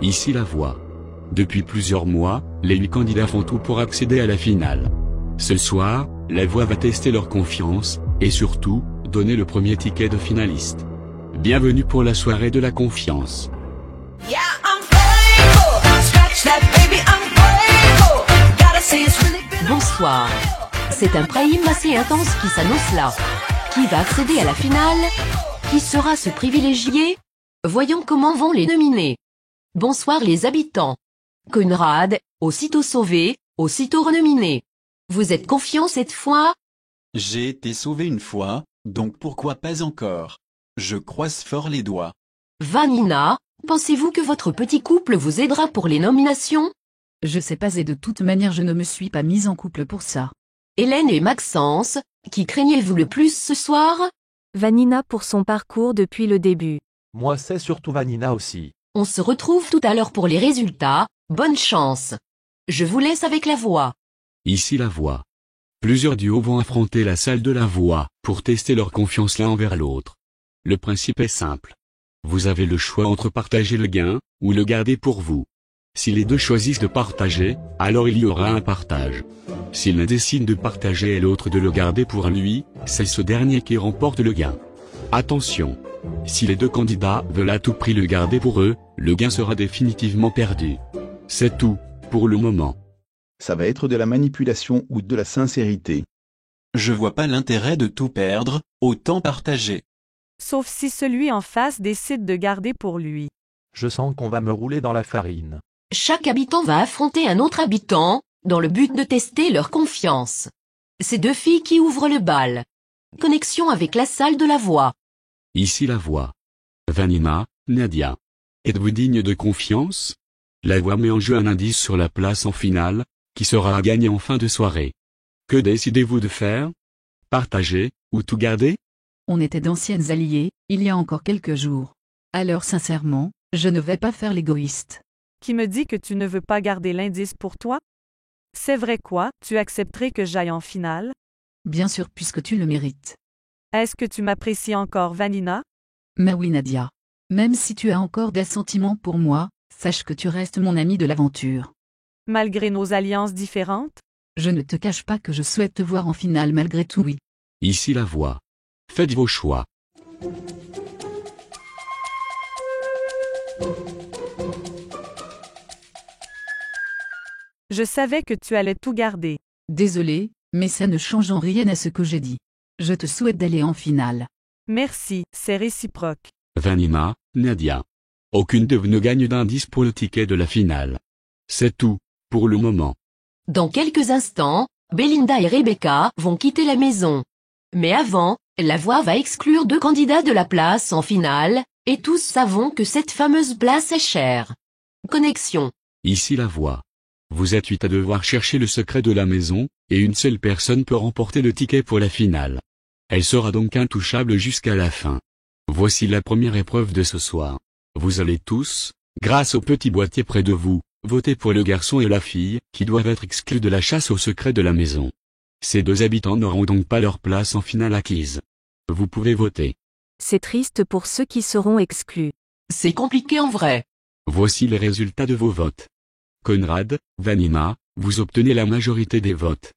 Ici la voix. Depuis plusieurs mois, les 8 candidats font tout pour accéder à la finale. Ce soir, la voix va tester leur confiance, et surtout, donner le premier ticket de finaliste. Bienvenue pour la soirée de la confiance. Bonsoir. C'est un prime assez intense qui s'annonce là. Qui va accéder à la finale? Qui sera ce privilégié? Voyons comment vont les nominés. Bonsoir les habitants. Conrad, aussitôt sauvé, aussitôt renominé. Vous êtes confiants cette fois? J'ai été sauvé une fois, donc pourquoi pas encore? Je croise fort les doigts. Vanina, pensez-vous que votre petit couple vous aidera pour les nominations? Je sais pas et de toute manière je ne me suis pas mise en couple pour ça. Hélène et Maxence, qui craignez-vous le plus ce soir? Vanina pour son parcours depuis le début. Moi c'est surtout Vanina aussi. On se retrouve tout à l'heure pour les résultats, bonne chance. Je vous laisse avec la voix. Ici la voix. Plusieurs duos vont affronter la salle de la voix, pour tester leur confiance l'un envers l'autre. Le principe est simple. Vous avez le choix entre partager le gain, ou le garder pour vous. Si les deux choisissent de partager, alors il y aura un partage. Si l'un décide de partager et l'autre de le garder pour lui, c'est ce dernier qui remporte le gain. Attention! Si les deux candidats veulent à tout prix le garder pour eux, le gain sera définitivement perdu. C'est tout, pour le moment. Ça va être de la manipulation ou de la sincérité. Je vois pas l'intérêt de tout perdre, autant partager. Sauf si celui en face décide de garder pour lui. Je sens qu'on va me rouler dans la farine. Chaque habitant va affronter un autre habitant, dans le but de tester leur confiance. C'est deux filles qui ouvrent le bal. Connexion avec la salle de la voix. Ici la voix. Vanina, Nadia. Êtes-vous digne de confiance? La voix met en jeu un indice sur la place en finale, qui sera à gagner en fin de soirée. Que décidez-vous de faire? Partager, ou tout garder? On était d'anciennes alliées, il y a encore quelques jours. Alors sincèrement, je ne vais pas faire l'égoïste. Qui me dit que tu ne veux pas garder l'indice pour toi? C'est vrai quoi, tu accepterais que j'aille en finale? Bien sûr puisque tu le mérites. Est-ce que tu m'apprécies encore Vanina? Mais oui Nadia. Même si tu as encore des sentiments pour moi, sache que tu restes mon ami de l'aventure. Malgré nos alliances différentes? Je ne te cache pas que je souhaite te voir en finale malgré tout oui. Ici la voix. Faites vos choix. Je savais que tu allais tout garder. Désolé, mais ça ne change en rien à ce que j'ai dit. Je te souhaite d'aller en finale. Merci, c'est réciproque. Vanina, Nadia. Aucune de vous ne gagne d'indice pour le ticket de la finale. C'est tout, pour le moment. Dans quelques instants, Belinda et Rebecca vont quitter la maison. Mais avant, la voix va exclure 2 candidats de la place en finale, et tous savons que cette fameuse place est chère. Connexion. Ici la voix. Vous êtes 8 à devoir chercher le secret de la maison, et une seule personne peut remporter le ticket pour la finale. Elle sera donc intouchable jusqu'à la fin. Voici la première épreuve de ce soir. Vous allez tous, grâce au petit boîtier près de vous, voter pour le garçon et la fille, qui doivent être exclus de la chasse au secret de la maison. Ces 2 habitants n'auront donc pas leur place en finale acquise. Vous pouvez voter. C'est triste pour ceux qui seront exclus. C'est compliqué en vrai. Voici les résultats de vos votes. Conrad, Vanina, vous obtenez la majorité des votes.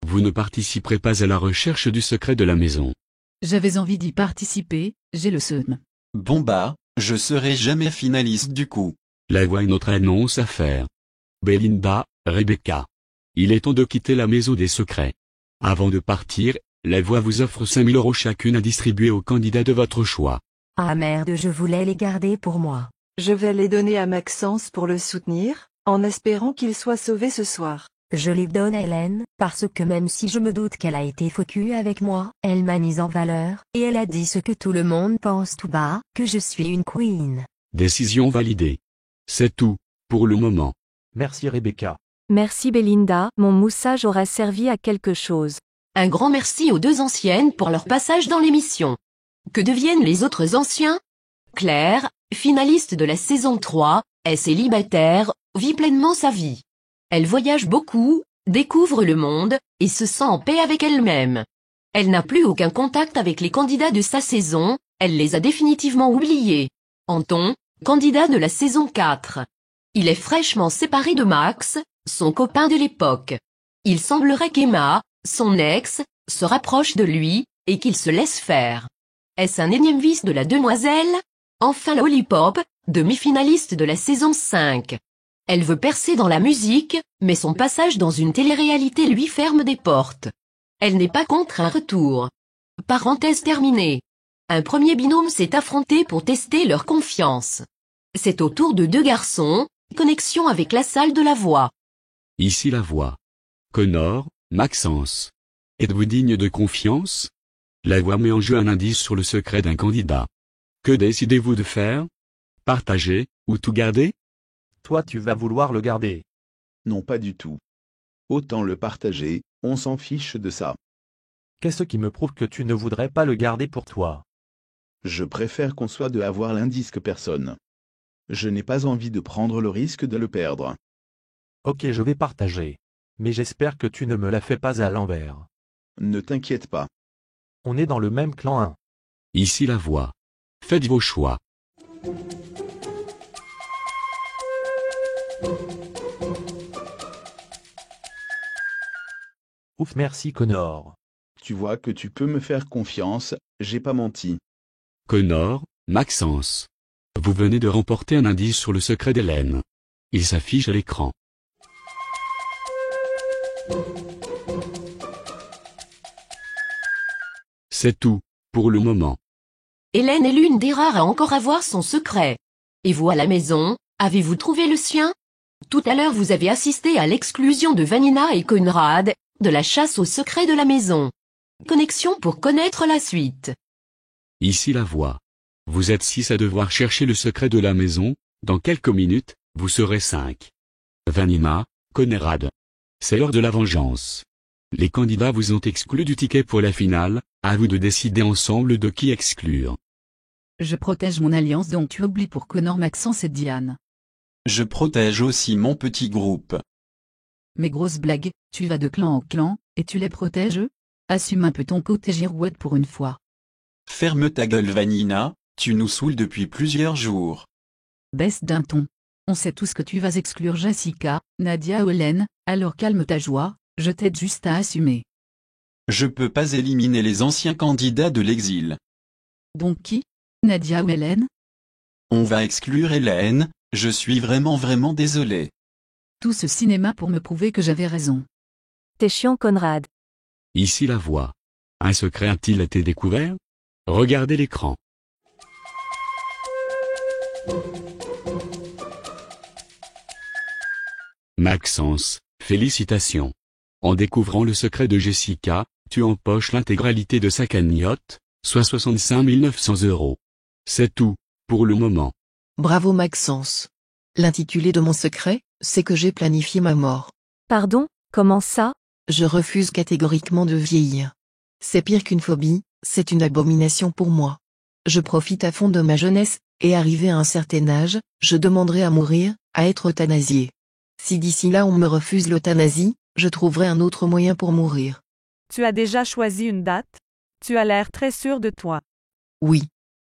Vous ne participerez pas à la recherche du secret de la maison. J'avais envie d'y participer, j'ai le seum. Bon bah, je serai jamais finaliste du coup. La voix a une autre annonce à faire. Belinda, Rebecca. Il est temps de quitter la maison des secrets. Avant de partir, la voix vous offre 5 000 € chacune à distribuer aux candidats de votre choix. Ah merde, je voulais les garder pour moi. Je vais les donner à Maxence pour le soutenir, en espérant qu'il soit sauvé ce soir. Je les donne à Hélène, parce que même si je me doute qu'elle a été faux cul avec moi, elle m'a mise en valeur, et elle a dit ce que tout le monde pense tout bas, que je suis une queen. Décision validée. C'est tout, pour le moment. Merci Rebecca. Merci Belinda, mon moussage aura servi à quelque chose. Un grand merci aux 2 anciennes pour leur passage dans l'émission. Que deviennent les autres anciens? Claire, finaliste de la saison 3, est célibataire, vit pleinement sa vie. Elle voyage beaucoup, découvre le monde, et se sent en paix avec elle-même. Elle n'a plus aucun contact avec les candidats de sa saison, elle les a définitivement oubliés. Anton, candidat de la saison 4. Il est fraîchement séparé de Max, son copain de l'époque. Il semblerait qu'Emma, son ex, se rapproche de lui, et qu'il se laisse faire. Est-ce un énième vice de la demoiselle? Enfin Lollipop, demi-finaliste de la saison 5. Elle veut percer dans la musique, mais son passage dans une télé-réalité lui ferme des portes. Elle n'est pas contre un retour. Parenthèse terminée. Un premier binôme s'est affronté pour tester leur confiance. C'est au tour de deux garçons, connexion avec la salle de la voix. Ici la voix. Connor, Maxence. Êtes-vous digne de confiance? La voix met en jeu un indice sur le secret d'un candidat. Que décidez-vous de faire? Partager, ou tout garder? Toi tu vas vouloir le garder. Non, pas du tout. Autant le partager, on s'en fiche de ça. Qu'est-ce qui me prouve que tu ne voudrais pas le garder pour toi? Je préfère qu'on soit deux à avoir l'indice que personne. Je n'ai pas envie de prendre le risque de le perdre. Ok, je vais partager. Mais j'espère que tu ne me la fais pas à l'envers. Ne t'inquiète pas. On est dans le même clan 1. Ici la voix. Faites vos choix. Ouf, merci Connor. Tu vois que tu peux me faire confiance, j'ai pas menti. Connor, Maxence. Vous venez de remporter un indice sur le secret d'Hélène. Il s'affiche à l'écran. C'est tout, pour le moment. Hélène est l'une des rares à encore avoir son secret. Et vous à la maison, avez-vous trouvé le sien? Tout à l'heure vous avez assisté à l'exclusion de Vanina et Conrad, de la chasse au secret de la maison. Connexion pour connaître la suite. Ici la voix. Vous êtes 6 à devoir chercher le secret de la maison, dans quelques minutes, vous serez 5. Vanina, Conrad. C'est l'heure de la vengeance. Les candidats vous ont exclu du ticket pour la finale, à vous de décider ensemble de qui exclure. Je protège mon alliance donc tu oublies pour Connor, Maxence et Diane. Je protège aussi mon petit groupe. Mes grosses blagues, tu vas de clan en clan, et tu les protèges? Assume un peu ton côté girouette pour une fois. Ferme ta gueule Vanina, tu nous saoules depuis plusieurs jours. Baisse d'un ton. On sait tous que tu vas exclure Jessica, Nadia ou Hélène, alors calme ta joie, je t'aide juste à assumer. Je peux pas éliminer les anciens candidats de l'exil. Donc qui? Nadia ou Hélène? On va exclure Hélène, je suis vraiment désolé. Tout ce cinéma pour me prouver que j'avais raison. T'es chiant Conrad. Ici la voix. Un secret a-t-il été découvert? Regardez l'écran. Maxence, félicitations. En découvrant le secret de Jessica, tu empoches l'intégralité de sa cagnotte, soit 65 900 €. C'est tout, pour le moment. Bravo Maxence. L'intitulé de mon secret, c'est que j'ai planifié ma mort. Pardon, comment ça? Je refuse catégoriquement de vieillir. C'est pire qu'une phobie, c'est une abomination pour moi. Je profite à fond de ma jeunesse, et arrivé à un certain âge, je demanderai à mourir, à être euthanasié. Si d'ici là on me refuse l'euthanasie, je trouverai un autre moyen pour mourir. Tu as déjà choisi une date? Tu as l'air très sûr de toi. Oui.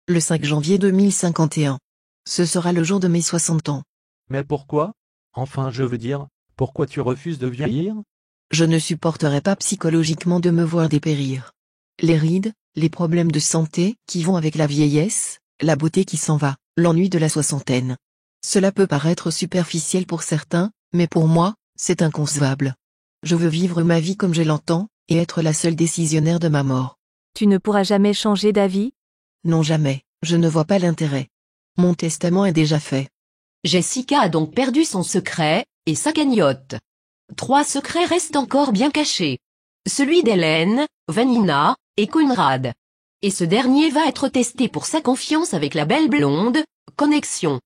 Le 5 janvier 2051. Ce sera le jour de mes 60 ans. Mais pourquoi? Enfin je veux dire, pourquoi tu refuses de vieillir? Je ne supporterai pas psychologiquement de me voir dépérir. Les rides, les problèmes de santé qui vont avec la vieillesse, la beauté qui s'en va, l'ennui de la soixantaine. Cela peut paraître superficiel pour certains, mais pour moi, c'est inconcevable. Je veux vivre ma vie comme je l'entends, et être la seule décisionnaire de ma mort. Tu ne pourras jamais changer d'avis? Non jamais, je ne vois pas l'intérêt. Mon testament est déjà fait. Jessica a donc perdu son secret, et sa cagnotte. 3 secrets restent encore bien cachés. Celui d'Hélène, Vanina, et Conrad. Et ce dernier va être testé pour sa confiance avec la belle blonde, Connexion.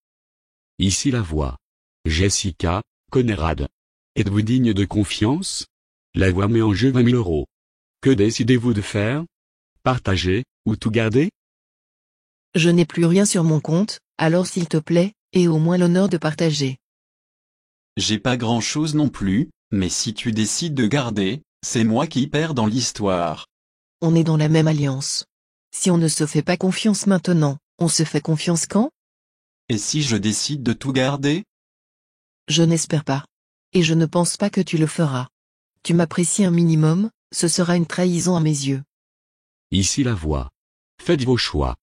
Ici la voix. Jessica, Conrad. Êtes-vous digne de confiance? La voix met en jeu 20 000 €. Que décidez-vous de faire? Partager, ou tout garder? Je n'ai plus rien sur mon compte, alors s'il te plaît, aie au moins l'honneur de partager. J'ai pas grand-chose non plus, mais si tu décides de garder, c'est moi qui perds dans l'histoire. On est dans la même alliance. Si on ne se fait pas confiance maintenant, on se fait confiance quand? Et si je décide de tout garder? Je n'espère pas. Et je ne pense pas que tu le feras. Tu m'apprécies un minimum, ce sera une trahison à mes yeux. Ici la voix. Faites vos choix.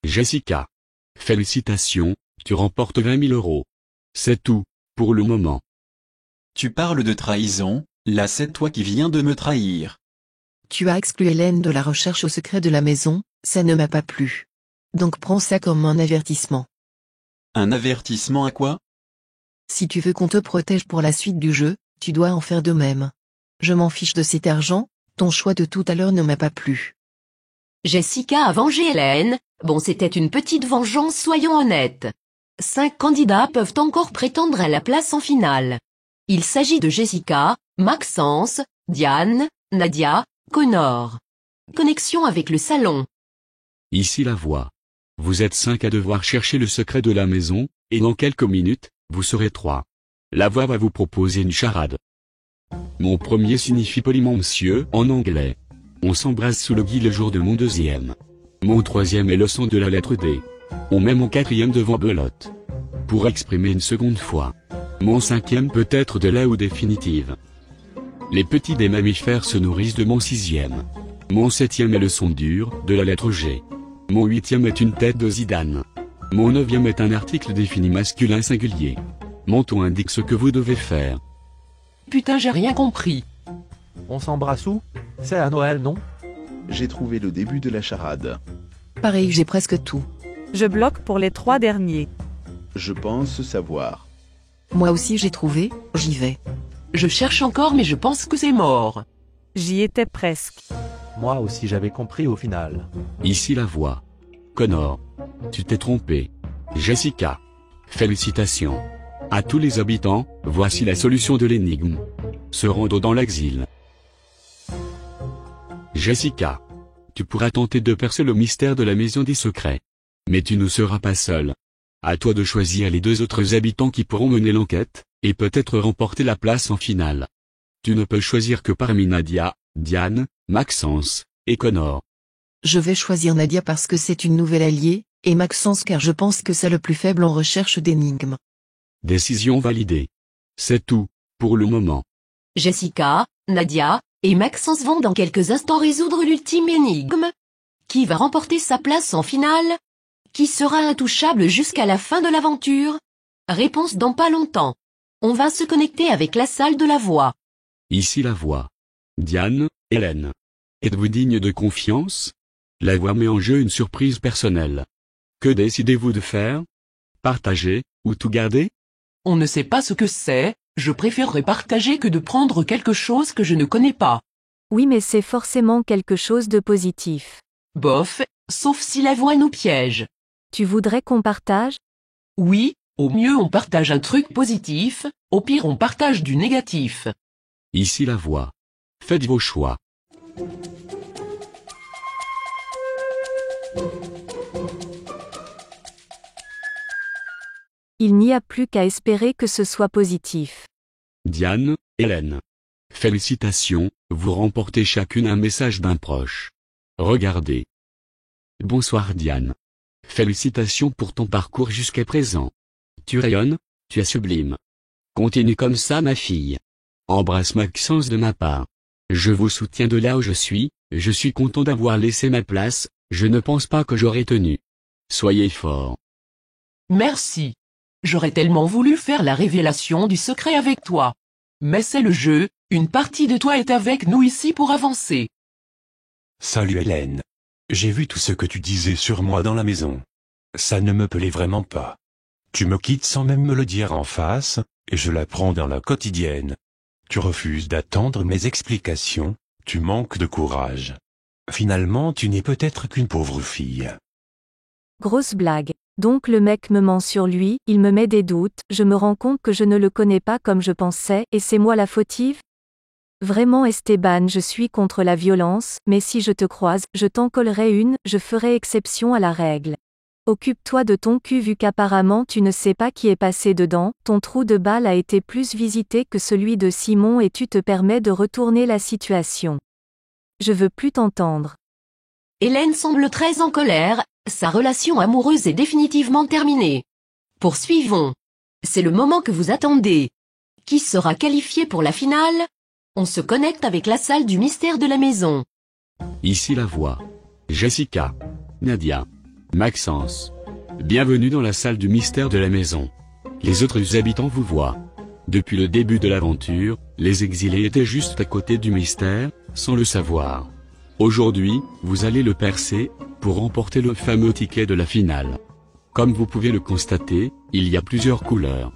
Jessica. Félicitations, tu remportes 20 000 €. C'est tout, pour le moment. Tu parles de trahison, là c'est toi qui viens de me trahir. Tu as exclu Hélène de la recherche au secret de la maison, ça ne m'a pas plu. Donc prends ça comme un avertissement. Un avertissement à quoi? Si tu veux qu'on te protège pour la suite du jeu, tu dois en faire de même. Je m'en fiche de cet argent, ton choix de tout à l'heure ne m'a pas plu. Jessica a vengé Hélène, bon c'était une petite vengeance soyons honnêtes. 5 candidats peuvent encore prétendre à la place en finale. Il s'agit de Jessica, Maxence, Diane, Nadia, Connor. Connexion avec le salon. Ici la voix. Vous êtes 5 à devoir chercher le secret de la maison, et dans quelques minutes, vous serez 3. La voix va vous proposer une charade. Mon premier signifie poliment monsieur en anglais. On s'embrasse sous le gui le jour de mon deuxième. Mon troisième est le son de la lettre D. On met mon quatrième devant belote. Pour exprimer une seconde fois. Mon cinquième peut être de la ou définitive. Les petits des mammifères se nourrissent de mon sixième. Mon septième est le son dur, de la lettre G. Mon huitième est une tête de Zidane. Mon neuvième est un article défini masculin singulier. Mon ton indique ce que vous devez faire. Putain, j'ai rien compris. On s'embrasse où? C'est à Noël, non? J'ai trouvé le début de la charade. Pareil, j'ai presque tout. Je bloque pour les 3 derniers. Je pense savoir. Moi aussi j'ai trouvé, j'y vais. Je cherche encore mais je pense que c'est mort. J'y étais presque. Moi aussi j'avais compris au final. Ici la voix. Connor. Tu t'es trompé. Jessica. Félicitations. À tous les habitants, voici la solution de l'énigme. Se rendre dans l'exil. Jessica. Tu pourras tenter de percer le mystère de la maison des secrets. Mais tu ne seras pas seul. À toi de choisir les 2 autres habitants qui pourront mener l'enquête, et peut-être remporter la place en finale. Tu ne peux choisir que parmi Nadia, Diane, Maxence, et Connor. Je vais choisir Nadia parce que c'est une nouvelle alliée, et Maxence car je pense que c'est le plus faible en recherche d'énigmes. Décision validée. C'est tout, pour le moment. Jessica, Nadia, et Maxence vont dans quelques instants résoudre l'ultime énigme. Qui va remporter sa place en finale? Qui sera intouchable jusqu'à la fin de l'aventure? Réponse dans pas longtemps. On va se connecter avec la salle de la voix. Ici la voix. Diane, Hélène. Êtes-vous digne de confiance? La voix met en jeu une surprise personnelle. Que décidez-vous de faire? Partager, ou tout garder? On ne sait pas ce que c'est, je préférerais partager que de prendre quelque chose que je ne connais pas. Oui, mais c'est forcément quelque chose de positif. Bof, sauf si la voix nous piège. Tu voudrais qu'on partage? Oui, au mieux on partage un truc positif, au pire on partage du négatif. Ici la voix. Faites vos choix. Il n'y a plus qu'à espérer que ce soit positif. Diane, Hélène. Félicitations, vous remportez chacune un message d'un proche. Regardez. Bonsoir Diane. Félicitations pour ton parcours jusqu'à présent. Tu rayonnes, tu es sublime. Continue comme ça ma fille. Embrasse Maxence de ma part. Je vous soutiens de là où je suis content d'avoir laissé ma place, je ne pense pas que j'aurais tenu. Soyez fort. Merci. J'aurais tellement voulu faire la révélation du secret avec toi. Mais c'est le jeu, une partie de toi est avec nous ici pour avancer. Salut Hélène. J'ai vu tout ce que tu disais sur moi dans la maison. Ça ne me plaît vraiment pas. Tu me quittes sans même me le dire en face, et je l'apprends dans la quotidienne. Tu refuses d'attendre mes explications, tu manques de courage. Finalement, tu n'es peut-être qu'une pauvre fille. Grosse blague. Donc le mec me ment sur lui, il me met des doutes, je me rends compte que je ne le connais pas comme je pensais, et c'est moi la fautive? Vraiment Esteban, je suis contre la violence, mais si je te croise, je t'en collerai une, je ferai exception à la règle. Occupe-toi de ton cul vu qu'apparemment tu ne sais pas qui est passé dedans, ton trou de balle a été plus visité que celui de Simon et tu te permets de retourner la situation. Je veux plus t'entendre. Hélène semble très en colère, sa relation amoureuse est définitivement terminée. Poursuivons. C'est le moment que vous attendez. Qui sera qualifié pour la finale? On se connecte avec la salle du mystère de la maison. Ici la voix. Jessica. Nadia. Maxence. Bienvenue dans la salle du mystère de la maison. Les autres habitants vous voient. Depuis le début de l'aventure, les exilés étaient juste à côté du mystère, sans le savoir. Aujourd'hui, vous allez le percer, pour remporter le fameux ticket de la finale. Comme vous pouvez le constater, il y a plusieurs couleurs.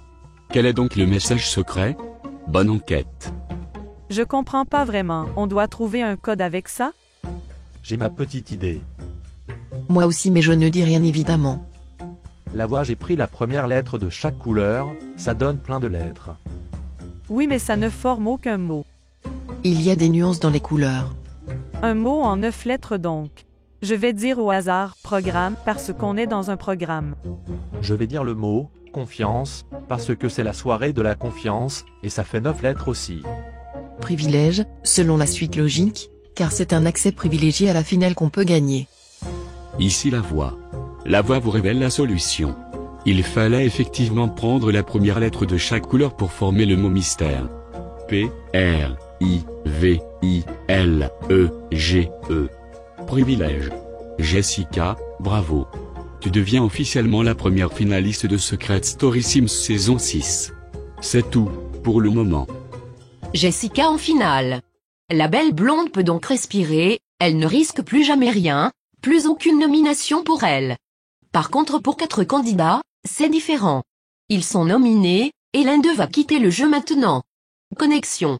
Quel est donc le message secret? Bonne enquête. Je comprends pas vraiment, on doit trouver un code avec ça? J'ai ma petite idée. Moi aussi, mais je ne dis rien évidemment. La voix, j'ai pris la première lettre de chaque couleur, ça donne plein de lettres. Oui, mais ça ne forme aucun mot. Il y a des nuances dans les couleurs. Un mot en 9 lettres donc. Je vais dire au hasard « programme » parce qu'on est dans un programme. Je vais dire le mot « confiance » parce que c'est la soirée de la confiance, et ça fait 9 lettres aussi. Privilège, selon la suite logique, car c'est un accès privilégié à la finale qu'on peut gagner. Ici la voix. La voix vous révèle la solution. Il fallait effectivement prendre la première lettre de chaque couleur pour former le mot mystère. P, R, I, V, I, L, E, G, E. Privilège. Jessica, bravo. Tu deviens officiellement la première finaliste de Secret Story Sims saison 6. C'est tout, pour le moment. Jessica en finale. La belle blonde peut donc respirer, elle ne risque plus jamais rien, plus aucune nomination pour elle. Par contre pour 4 candidats, c'est différent. Ils sont nominés, et l'un d'eux va quitter le jeu maintenant. Connexion.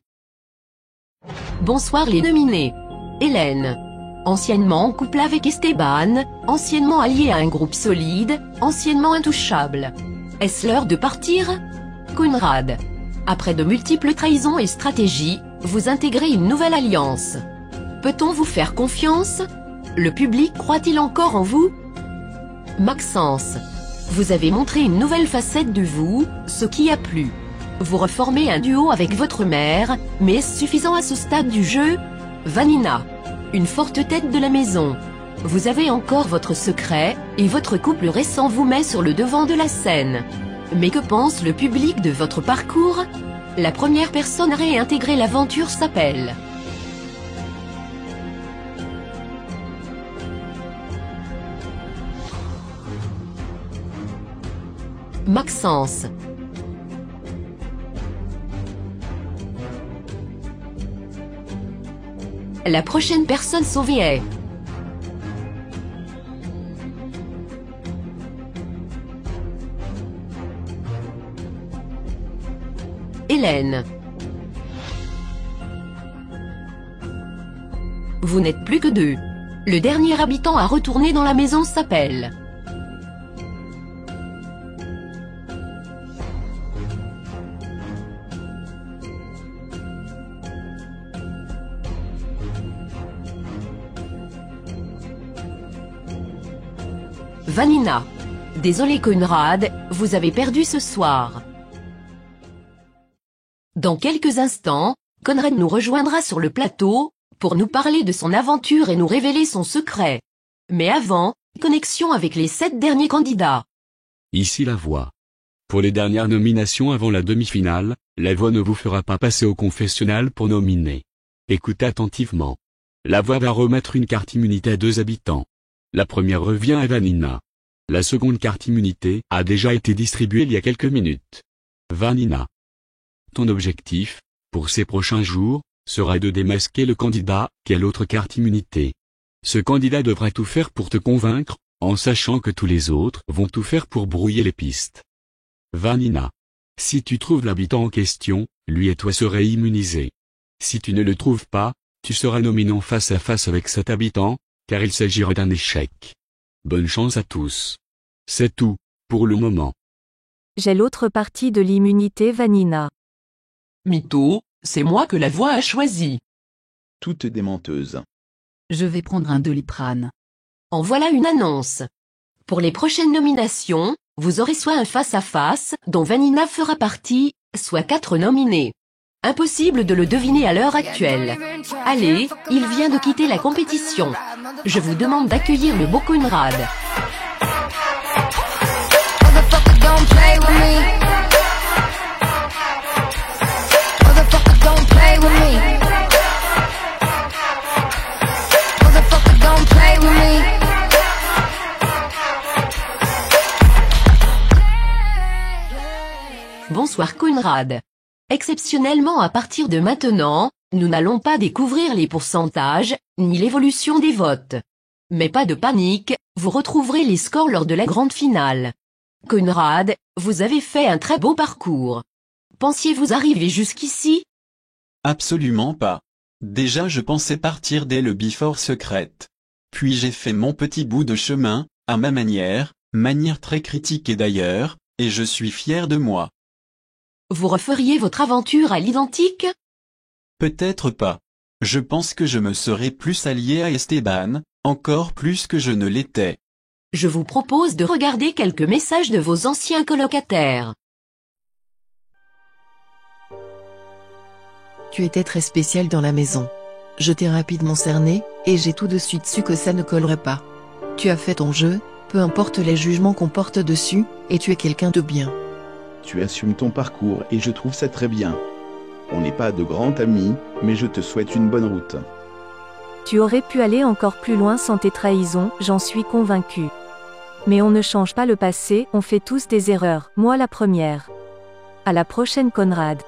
Bonsoir les nominés. Hélène. Anciennement en couple avec Esteban, anciennement alliée à un groupe solide, anciennement intouchable. Est-ce l'heure de partir? Conrad. Après de multiples trahisons et stratégies, vous intégrez une nouvelle alliance. Peut-on vous faire confiance? Le public croit-il encore en vous? Maxence. Vous avez montré une nouvelle facette de vous, ce qui a plu. Vous reformez un duo avec votre mère, mais est-ce suffisant à ce stade du jeu? Vanina. Une forte tête de la maison. Vous avez encore votre secret, et votre couple récent vous met sur le devant de la scène. Mais que pense le public de votre parcours? La première personne à réintégrer l'aventure s'appelle... Maxence. La prochaine personne sauvée est... Hélène. Vous n'êtes plus que 2. Le dernier habitant à retourner dans la maison s'appelle... Vanina. Désolé Conrad, vous avez perdu ce soir. Dans quelques instants, Conrad nous rejoindra sur le plateau, pour nous parler de son aventure et nous révéler son secret. Mais avant, connexion avec les 7 derniers candidats. Ici la voix. Pour les dernières nominations avant la demi-finale, la voix ne vous fera pas passer au confessionnal pour nominer. Écoutez attentivement. La voix va remettre une carte immunité à 2 habitants. La première revient à Vanina. La seconde carte immunité a déjà été distribuée il y a quelques minutes. Vanina. Ton objectif, pour ces prochains jours, sera de démasquer le candidat qui a l'autre carte immunité. Ce candidat devra tout faire pour te convaincre, en sachant que tous les autres vont tout faire pour brouiller les pistes. Vanina. Si tu trouves l'habitant en question, lui et toi serez immunisés. Si tu ne le trouves pas, tu seras nominé face à face avec cet habitant, car il s'agira d'un échec. Bonne chance à tous. C'est tout, pour le moment. J'ai l'autre partie de l'immunité Vanina. Mytho, c'est moi que la voix a choisi. Toute démenteuse. Je vais prendre un Doliprane. En voilà une annonce. Pour les prochaines nominations, vous aurez soit un face-à-face, dont Vanina fera partie, soit 4 nominés. Impossible de le deviner à l'heure actuelle. Allez, il vient de quitter la compétition. Je vous demande d'accueillir le beau Conrad. Bonsoir Conrad. Exceptionnellement à partir de maintenant, nous n'allons pas découvrir les pourcentages, ni l'évolution des votes. Mais pas de panique, vous retrouverez les scores lors de la grande finale. Conrad, vous avez fait un très beau parcours. Pensiez-vous arriver jusqu'ici? Absolument pas. Déjà je pensais partir dès le Before Secret. Puis j'ai fait mon petit bout de chemin, à ma manière très critiquée d'ailleurs, et je suis fier de moi. Vous referiez votre aventure à l'identique? Peut-être pas. Je pense que je me serais plus allié à Esteban, encore plus que je ne l'étais. Je vous propose de regarder quelques messages de vos anciens colocataires. Tu étais très spécial dans la maison. Je t'ai rapidement cerné, et j'ai tout de suite su que ça ne collerait pas. Tu as fait ton jeu, peu importe les jugements qu'on porte dessus, et tu es quelqu'un de bien. Tu assumes ton parcours et je trouve ça très bien. On n'est pas de grands amis, mais je te souhaite une bonne route. Tu aurais pu aller encore plus loin sans tes trahisons, j'en suis convaincu. Mais on ne change pas le passé, on fait tous des erreurs, moi la première. À la prochaine Conrad.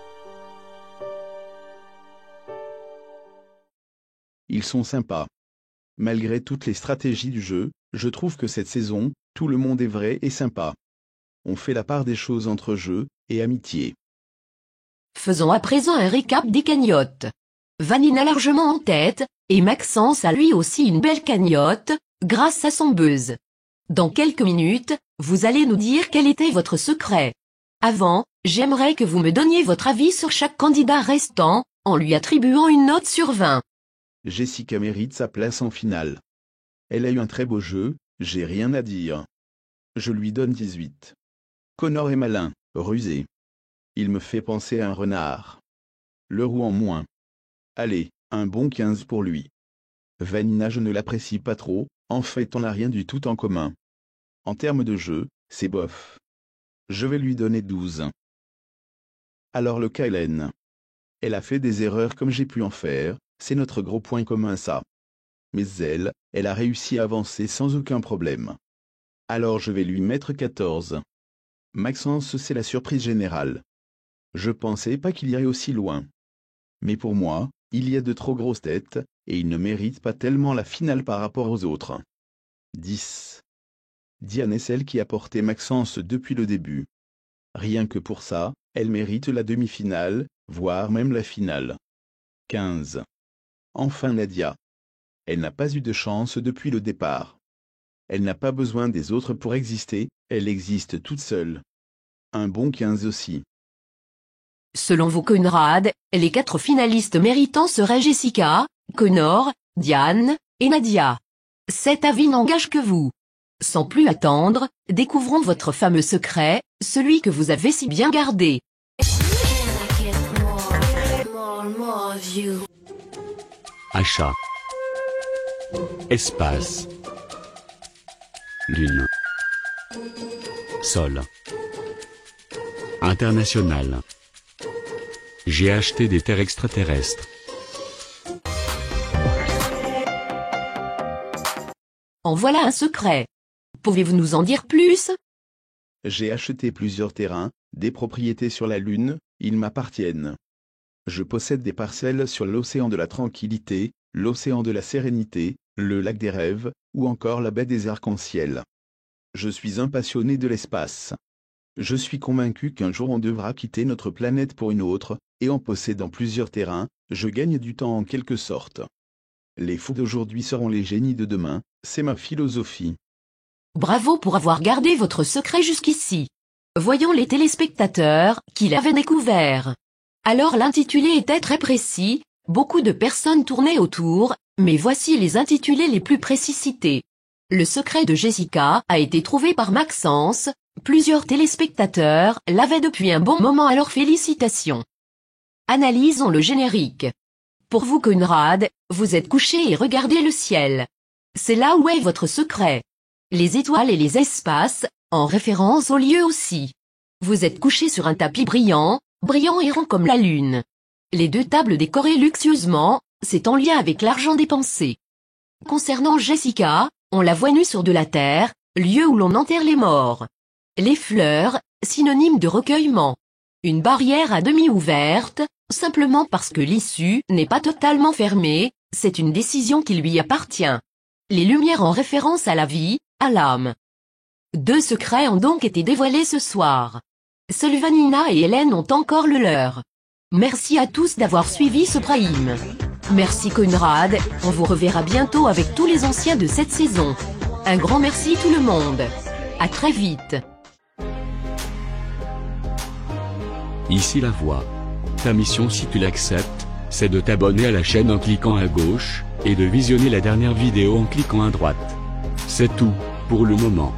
Ils sont sympas. Malgré toutes les stratégies du jeu, je trouve que cette saison, tout le monde est vrai et sympa. On fait la part des choses entre jeu et amitié. Faisons à présent un récap des cagnottes. Vanina largement en tête, et Maxence a lui aussi une belle cagnotte, grâce à son buzz. Dans quelques minutes, vous allez nous dire quel était votre secret. Avant, j'aimerais que vous me donniez votre avis sur chaque candidat restant, en lui attribuant une note sur 20. Jessica mérite sa place en finale. Elle a eu un très beau jeu, j'ai rien à dire. Je lui donne 18. Connor est malin, rusé. Il me fait penser à un renard. Le roux en moins. Allez, un bon 15 pour lui. Vanina, je ne l'apprécie pas trop, en fait on n'a rien du tout en commun. En termes de jeu, c'est bof. Je vais lui donner 12. Alors le cas Hélène. Elle a fait des erreurs comme j'ai pu en faire, c'est notre gros point commun ça. Mais elle a réussi à avancer sans aucun problème. Alors je vais lui mettre 14. Maxence, c'est la surprise générale. Je pensais pas qu'il irait aussi loin. Mais pour moi, il y a de trop grosses têtes, et il ne mérite pas tellement la finale par rapport aux autres. 10. Diane est celle qui a porté Maxence depuis le début. Rien que pour ça, elle mérite la demi-finale, voire même la finale. 15. Enfin Nadia. Elle n'a pas eu de chance depuis le départ. Elle n'a pas besoin des autres pour exister, elle existe toute seule. Un bon 15 aussi. Selon vous Conrad, les 4 finalistes méritants seraient Jessica, Connor, Diane, et Nadia. Cet avis n'engage que vous. Sans plus attendre, découvrons votre fameux secret, celui que vous avez si bien gardé. Achat. Espace. Lune. Sol. International. J'ai acheté des terres extraterrestres. En voilà un secret. Pouvez-vous nous en dire plus? J'ai acheté plusieurs terrains, des propriétés sur la Lune, ils m'appartiennent. Je possède des parcelles sur l'océan de la Tranquillité, l'océan de la Sérénité, le lac des Rêves, ou encore la baie des Arcs-en-Ciel. Je suis un passionné de l'espace. Je suis convaincu qu'un jour on devra quitter notre planète pour une autre, et en possédant plusieurs terrains, je gagne du temps en quelque sorte. Les fous d'aujourd'hui seront les génies de demain, c'est ma philosophie. Bravo pour avoir gardé votre secret jusqu'ici. Voyons les téléspectateurs, qui l'avaient découvert. Alors l'intitulé était très précis, beaucoup de personnes tournaient autour, mais voici les intitulés les plus précis cités. Le secret de Jessica a été trouvé par Maxence, plusieurs téléspectateurs l'avaient depuis un bon moment alors félicitations. Analysons le générique. Pour vous Conrad, vous êtes couché et regardez le ciel. C'est là où est votre secret. Les étoiles et les espaces, en référence au lieu aussi. Vous êtes couché sur un tapis brillant et rond comme la lune. Les deux tables décorées luxueusement, c'est en lien avec l'argent dépensé. Concernant Jessica, on la voit nue sur de la terre, lieu où l'on enterre les morts. Les fleurs, synonyme de recueillement. Une barrière à demi ouverte, simplement parce que l'issue n'est pas totalement fermée, c'est une décision qui lui appartient. Les lumières en référence à la vie, à l'âme. 2 secrets ont donc été dévoilés ce soir. Seuls Vanina et Hélène ont encore le leur. Merci à tous d'avoir suivi ce Prime. Merci Conrad, on vous reverra bientôt avec tous les anciens de cette saison. Un grand merci tout le monde. À très vite. Ici la voix. Ta mission si tu l'acceptes, c'est de t'abonner à la chaîne en cliquant à gauche, et de visionner la dernière vidéo en cliquant à droite. C'est tout, pour le moment.